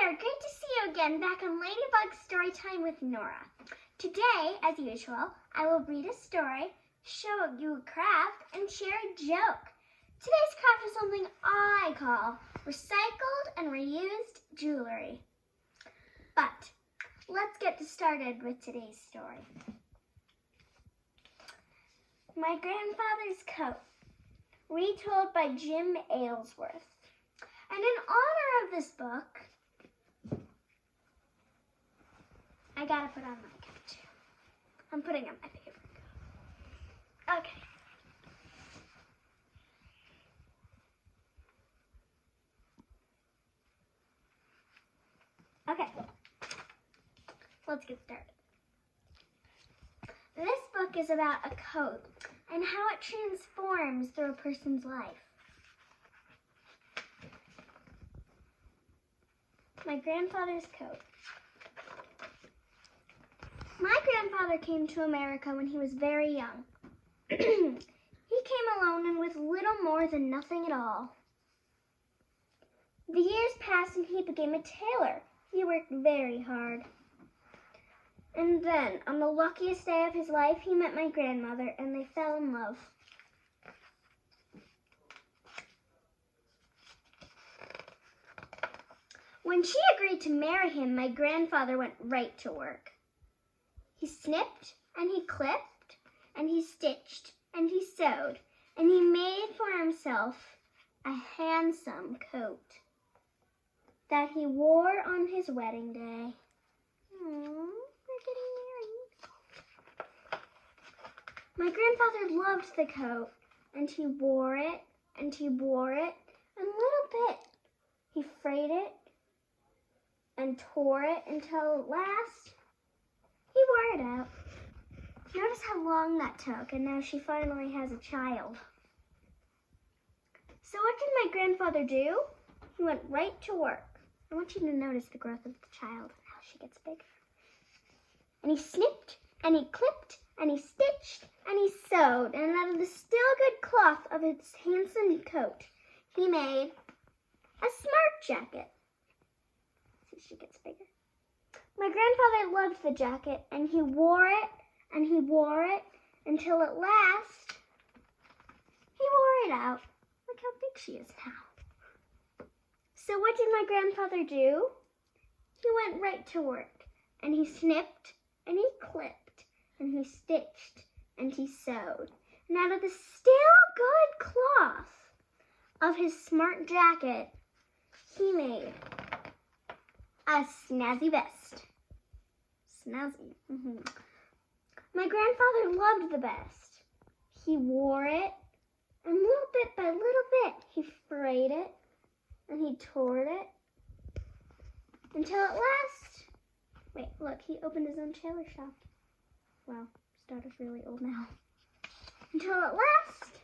there! Great to see you again back on Ladybug Storytime with Norah. Today, as usual, I will read a story, show you a craft, and share a joke. Today's craft is something I call recycled and reused jewelry. But let's get started with today's story. My Grandfather's Coat, retold by Jim Aylesworth. And in honor of this book, I gotta put on my coat too. I'm putting on my favorite coat. Okay, let's get started. This book is about a coat and how it transforms through a person's life. My Grandfather's Coat. My grandfather came to America when he was very young. He came alone and with little more than nothing at all. The years passed and he became a tailor. He worked very hard. And then, on the luckiest day of his life, he met my grandmother and they fell in love. When she agreed to marry him, my grandfather went right to work. He snipped, and he clipped, and he stitched, and he sewed, and he made for himself a handsome coat that he wore on his wedding day. They're getting married. My grandfather loved the coat, and he wore it, and he wore it, and little bit. He frayed it, and tore it until at last he wore it out. Notice how long that took, and now she finally has a child. So what did my grandfather do? He went right to work. I want you to notice the growth of the child, how she gets bigger. And he snipped, and he clipped, and he stitched, and he sewed, and out of the still good cloth of his handsome coat, he made a smart jacket. She gets bigger. My grandfather loved the jacket, and he wore it, and he wore it, until at last, he wore it out. Look how big she is now. So what did my grandfather do? He went right to work, and he snipped, and he clipped, and he stitched, and he sewed. And out of the still good cloth of his smart jacket, he made a snazzy vest. Snazzy. My grandfather loved the vest. He wore it, and little bit by little bit, he frayed it, and he tore it, until at last, wait, look, he opened his own tailor shop. Wow, his daughter's really old now. Until at last,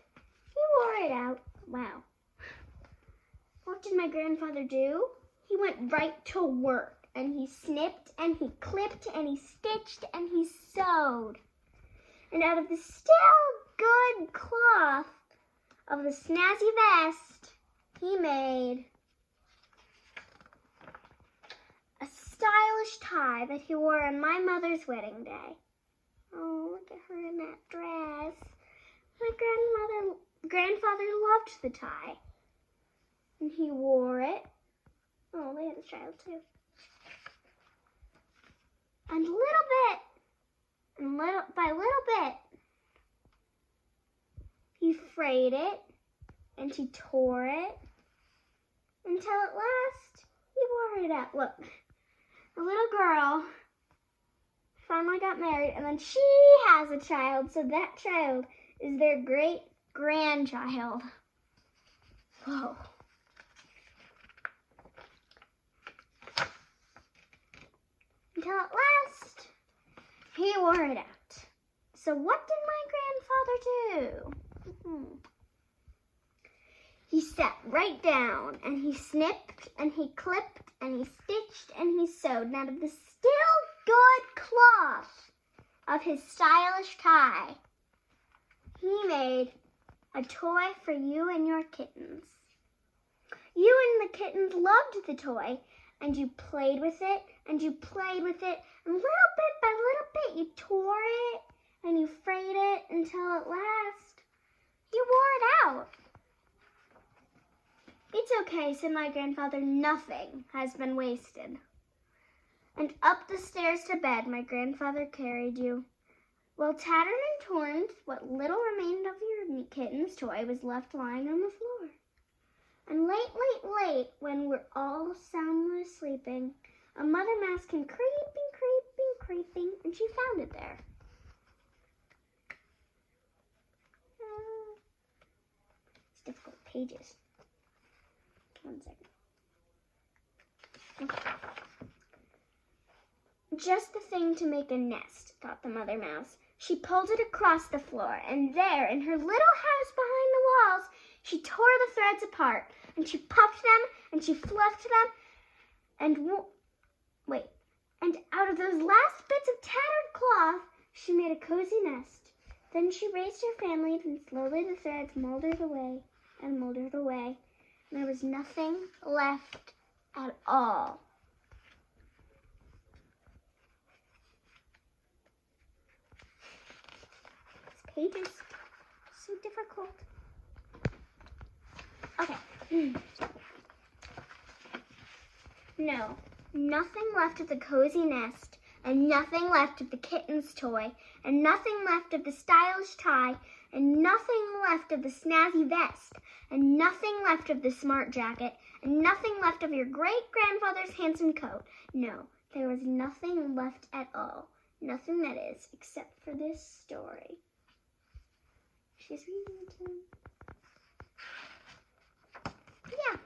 he wore it out. Wow. What did my grandfather do? He went right to work, and he snipped, and he clipped, and he stitched, and he sewed. And out of the still good cloth of the snazzy vest, he made a stylish tie that he wore on my mother's wedding day. Oh, look at her in that dress. My grandfather loved the tie, and he wore it. Oh, they had a child too. And little bit, and by little bit, he frayed it, and he tore it, until at last, he wore it out. Look, the little girl finally got married, and then she has a child, so that child is their great-grandchild. Whoa. Until at last, he wore it out. So what did my grandfather do? He sat right down, and he snipped, and he clipped, and he stitched, and he sewed. And out of the still good cloth of his stylish tie, he made a toy for you and your kittens. You and the kittens loved the toy, and you played with it, and you played with it, and little bit by little bit you tore it, and you frayed it until at last you wore it out. It's okay, said my grandfather, nothing has been wasted. And up the stairs to bed my grandfather carried you. Well, tattered and torn, what little remained of your kitten's toy was left lying on the floor. And late, when we're all soundly sleeping, a mother mouse came creeping, and she found it there. It's difficult pages. 1 second. Okay. Just the thing to make a nest, thought the mother mouse. She pulled it across the floor, and there, in her little house behind the walls, she tore the threads apart, and she puffed them, and she fluffed them, and out of those last bits of tattered cloth, she made a cozy nest. Then she raised her family, and slowly the threads molded away, and there was nothing left at all. This page is so difficult. Okay. No, nothing left of the cozy nest, and nothing left of the kitten's toy, and nothing left of the stylish tie, and nothing left of the snazzy vest, and nothing left of the smart jacket, and nothing left of your great-grandfather's handsome coat. No, there was nothing left at all. Nothing, that is, except for this story. She's reading it to me. Yeah.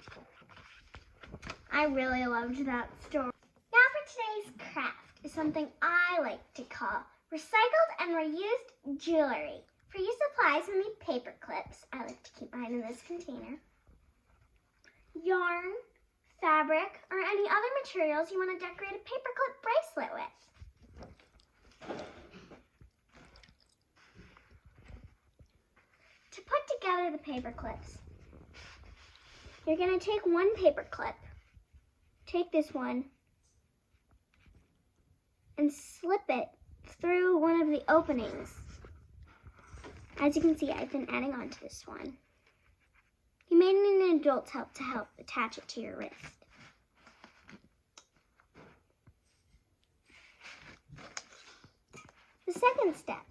I really loved that story. Now for today's craft is something I like to call recycled and reused jewelry. For your supplies, we need paper clips. I like to keep mine in this container. Yarn, fabric, or any other materials you want to decorate a paperclip bracelet with. To put together the paper clips, you're going to take one paper clip, take this one, and slip it through one of the openings. As you can see, I've been adding on to this one. You may need an adult's help to help attach it to your wrist. The second step.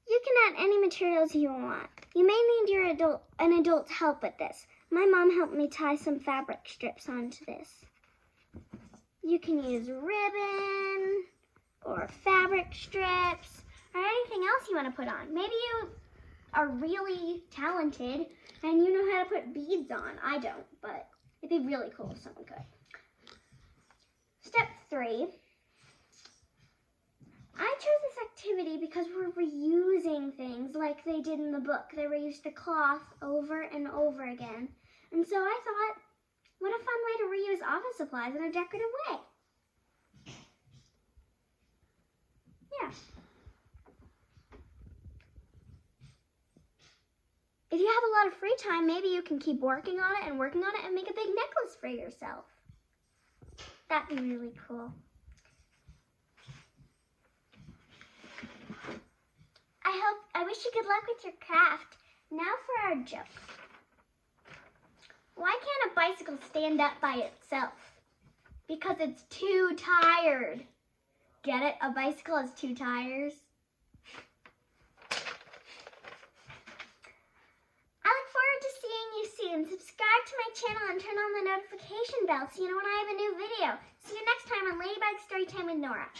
You can add any materials you want. You may need an adult's help with this. My mom helped me tie some fabric strips onto this. You can use ribbon or fabric strips or anything else you want to put on. Maybe you are really talented and you know how to put beads on. I don't, but it'd be really cool if someone could. Step 3. I chose this activity because we're reusing things like they did in the book. They reused the cloth over and over again. And so I thought, what a fun way to reuse office supplies in a decorative way. Yeah. If you have a lot of free time, maybe you can keep working on it and make a big necklace for yourself. That'd be really cool. I wish you good luck with your craft. Now for our joke. Why can't a bicycle stand up by itself? Because it's too tired. Get it? A bicycle has 2 tires. I look forward to seeing you soon. Subscribe to my channel and turn on the notification bell so you know when I have a new video. See you next time on Ladybug Storytime with Norah.